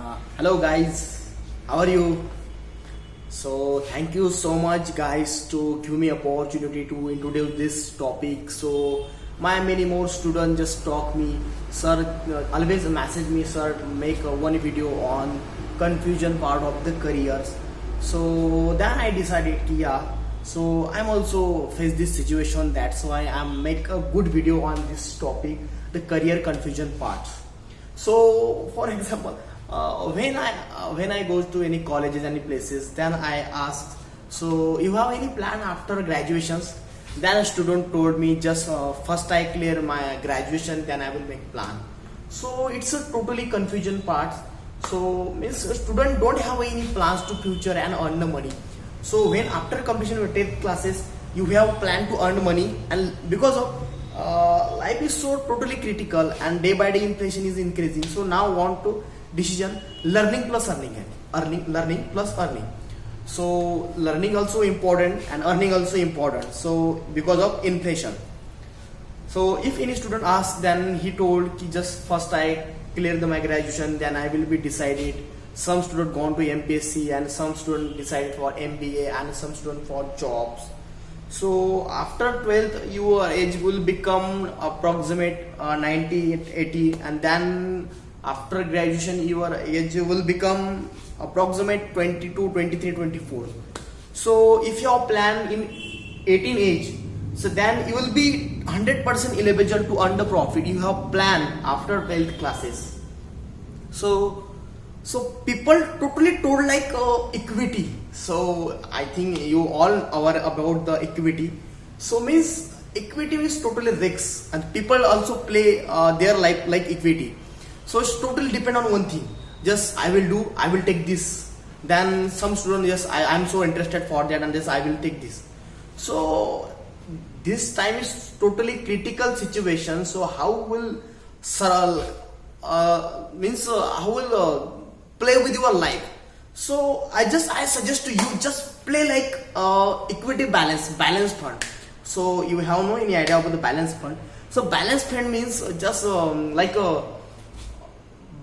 Hello guys, how are you? So thank you so much guys to give me opportunity to introduce this topic. So my many more students just talk me, sir, always message me, sir, make one video on confusion part of the careers. So then I decided, yeah. So I'm also face this situation. That's why I'm make a good video on this topic, the career confusion part. So, for example, when I go to any colleges, any places, then I ask, so you have any plan after graduations? Then a student told me, just first I clear my graduation, then I will make plan. So it's a totally confusion part. So means a student don't have any plans to future and earn the money. So when after completion of 10th classes, you have plan to earn money, and because of life is so totally critical and day by day inflation is increasing, so now want to decision learning plus earning learning plus earning. So learning also important and earning also important, so because of inflation. So if any student asks, then he told ki just first I clear my graduation, then I will be decided. Some student gone to MPSC and some student decided for MBA and some student for jobs. So after 12th, your age will become approximate 90, 80, and then after graduation, your age will become approximate 22, 23, 24. So if your plan in 18 age, so then you will be 100% eligible to earn the profit. You have plan after 12th classes. So people totally told like equity. So I think you all aware about the equity. So means equity is totally risks, and people also play their life like equity. So it's totally depend on one thing. Just I will take this. Then some student, yes, I'm so interested for that, and this I will take this. So this time is totally critical situation. So how will how will play with your life? So I suggest to you, just play like equity balance fund. So you have no any idea about the balance fund. So balance fund means just like a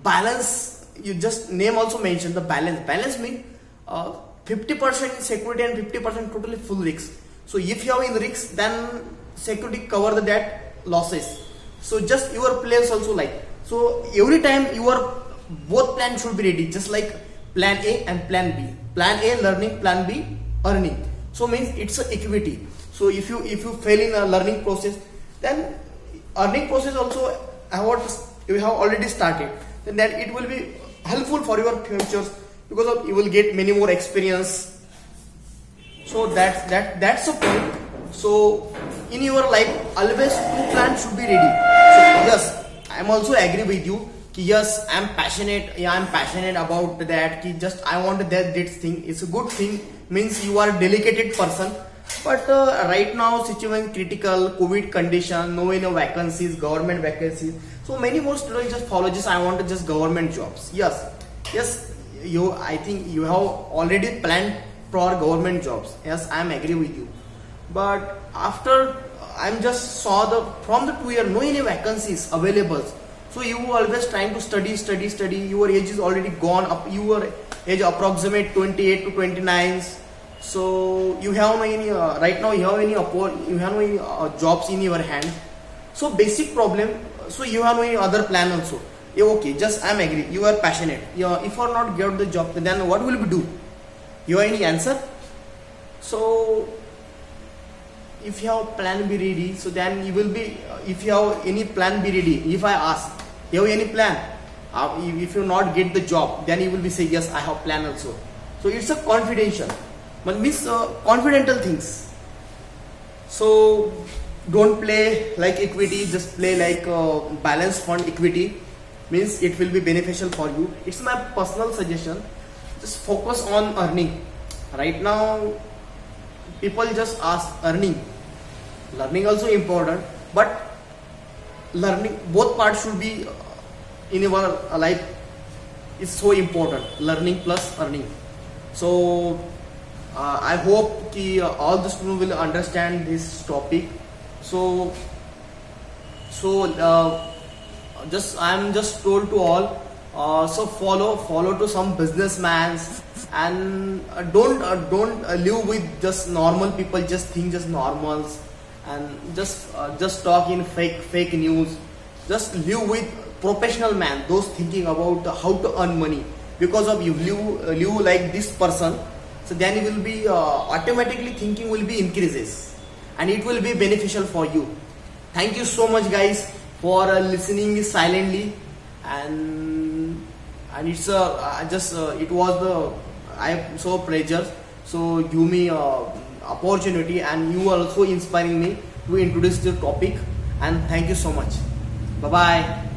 balance. You just name also mention the balance mean 50% security and 50% totally full risk. So if you have in risk, then security cover the debt losses. So just your players also like, so every time your both plans should be ready, just like plan A and plan B. Plan A learning, plan B earning. So means it's a equity. So if you fail in a learning process, then earning process also you have already started, then that it will be helpful for your futures, because of you will get many more experience. So that's the point. So in your life, always two plans should be ready. So yes, I am also agree with you. Yes, I'm passionate. Yeah, I'm passionate about that. Just I want that this thing. It's a good thing. Means you are a dedicated person. But right now situation critical, COVID condition, no any vacancies, government vacancies. So many more students just follow just I want just government jobs. Yes. I think you have already planned for government jobs. Yes, I'm agree with you. But after I'm just saw from the 2 year no any vacancies available. So you always trying to study. Your age is already gone up. Your age approximate 28 to 29. So you have no any right now. You have no any jobs in your hand. So basic problem. So you have no any other plan also. Yeah, okay. Just I'm agree. You are passionate. Yeah, if you are not get the job, then what will we do? You have any answer? So if you have plan be ready, so then you will be, if you have any plan be ready, if I ask, you have any plan? If you not get the job, then you will be say, yes, I have plan also. So it's a confidential, but means confidential things. So don't play like equity, just play like balance fund equity, means it will be beneficial for you. It's my personal suggestion. Just focus on earning. Right now, people just ask earning. Learning also important, but learning both parts should be in your life is so important. Learning plus earning. So I hope all the students will understand this topic. So I'm just told to all So follow to some businessmen, and don't live with just normal people. Just think just normals, and just talk in fake news. Just live with professional man, those thinking about how to earn money. Because of you live like this person, so then you will be automatically thinking will be increases, and it will be beneficial for you. Thank you so much guys for listening silently, and it's it was the I am so pleasure. So give me opportunity, and you are also inspiring me to introduce the topic, and thank you so much. Bye bye.